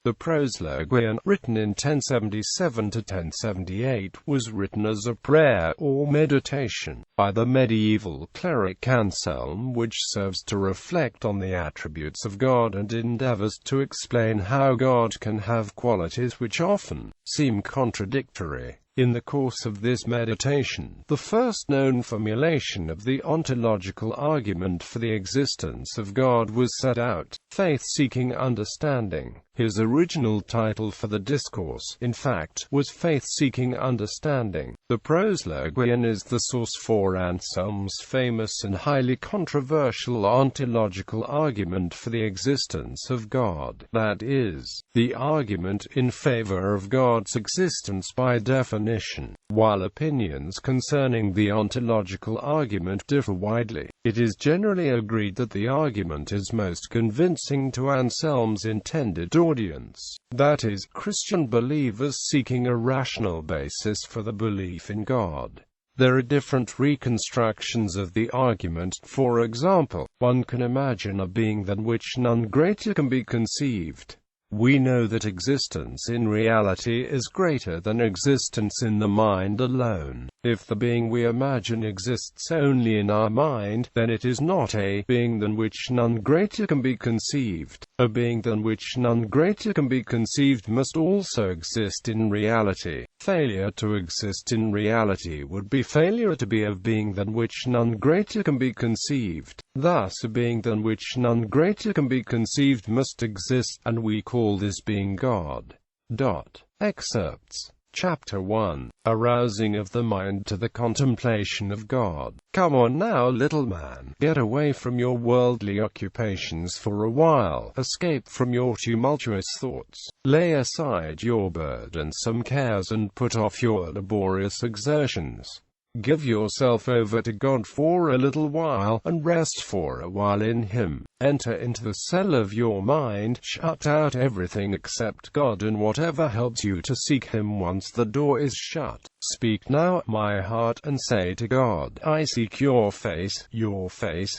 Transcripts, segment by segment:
The Proslogion, written in 1077 to 1078, was written as a prayer or meditation by the medieval cleric Anselm, which serves to reflect on the attributes of God and endeavors to explain how God can have qualities which often seem contradictory. In the course of this meditation, the first known formulation of the ontological argument for the existence of God was set out, Faith-Seeking Understanding. His original title for the discourse, in fact, was Faith-Seeking Understanding. The Proslogion is the source for Anselm's famous and highly controversial ontological argument for the existence of God, that is, the argument in favor of God's existence by definition. While opinions concerning the ontological argument differ widely, it is generally agreed that the argument is most convincing to Anselm's intended audience, that is, Christian believers seeking a rational basis for the belief in God. There are different reconstructions of the argument. For example, one can imagine a being than which none greater can be conceived. We know that existence in reality is greater than existence in the mind alone. If the being we imagine exists only in our mind, then it is not a being than which none greater can be conceived. A being than which none greater can be conceived must also exist in reality. Failure to exist in reality would be failure to be a being than which none greater can be conceived. Thus, a being than which none greater can be conceived must exist, and we call this being God. Excerpts. Chapter 1. Arousing of the mind to the contemplation of God. Come on now, little man, get away from your worldly occupations for a while, escape from your tumultuous thoughts, lay aside your burdensome cares and put off your laborious exertions. Give yourself over to God for a little while, and rest for a while in Him. Enter into the cell of your mind, shut out everything except God and whatever helps you to seek Him once the door is shut. Speak now, my heart, and say to God, I seek your face,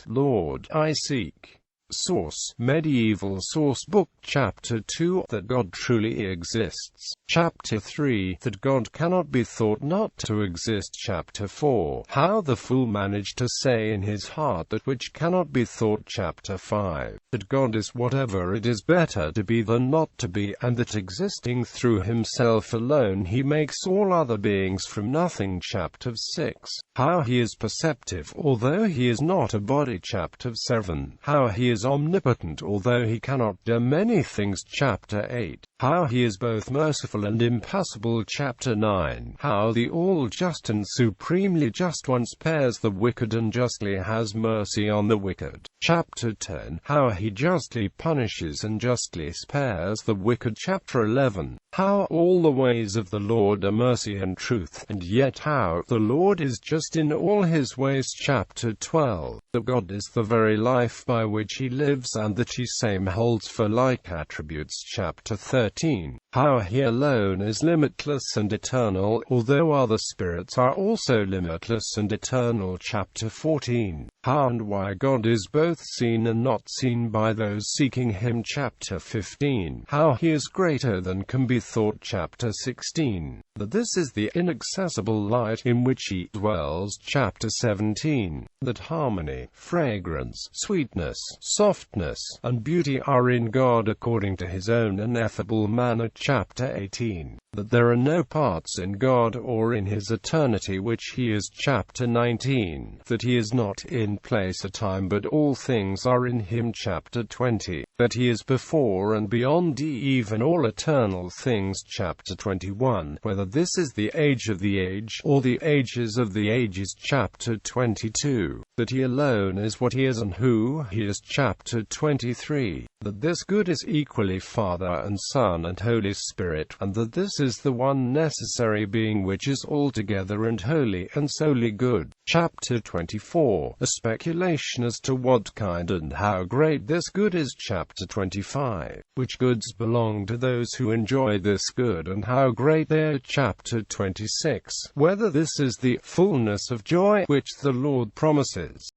Lord, I seek. Source: Medieval Source Book. Chapter 2. That God truly exists. Chapter 3. That God cannot be thought not to exist. Chapter 4. How the fool managed to say in his heart that which cannot be thought. Chapter 5. That God is whatever it is better to be than not to be, and that existing through himself alone he makes all other beings from nothing. Chapter 6. How he is perceptive although he is not a body. Chapter 7. How he is omnipotent although he cannot do many things. Chapter 8. How he is both merciful and impassible. Chapter 9. How the all-just and supremely just one spares the wicked and justly has mercy on the wicked. Chapter 10. How he justly punishes and justly spares the wicked. Chapter 11. How all the ways of the Lord are mercy and truth, and yet how the Lord is just in all his ways. Chapter 12. That God is the very life by which he lives, and that he same holds for like attributes. Chapter 13. How he alone is limitless and eternal, although other spirits are also limitless and eternal. Chapter 14. How and why God is both seen and not seen by those seeking him. Chapter 15. How he is greater than can be thought. Chapter 16. That this is the inaccessible light in which he dwells. Chapter 17. That harmony, fragrance, sweetness, softness, and beauty are in God according to his own ineffable manner. Chapter 18. That there are no parts in God or in his eternity which he is. Chapter 19. That he is not in place or time but all things are in him. Chapter 20. That he is before and beyond even all eternal things. Chapter 21. Whether this is the age of the age, or the ages of the ages. Chapter 22. That he alone is what he is and who he is. Chapter 23. That this good is equally Father and Son and Holy Spirit, and that this is the one necessary being which is altogether and wholly and solely good. Chapter 24. A speculation as to what kind and how great this good is. Chapter 25. Which goods belong to those who enjoy this good and how great they are. Chapter 26. Whether this is the fullness of joy which the Lord promises.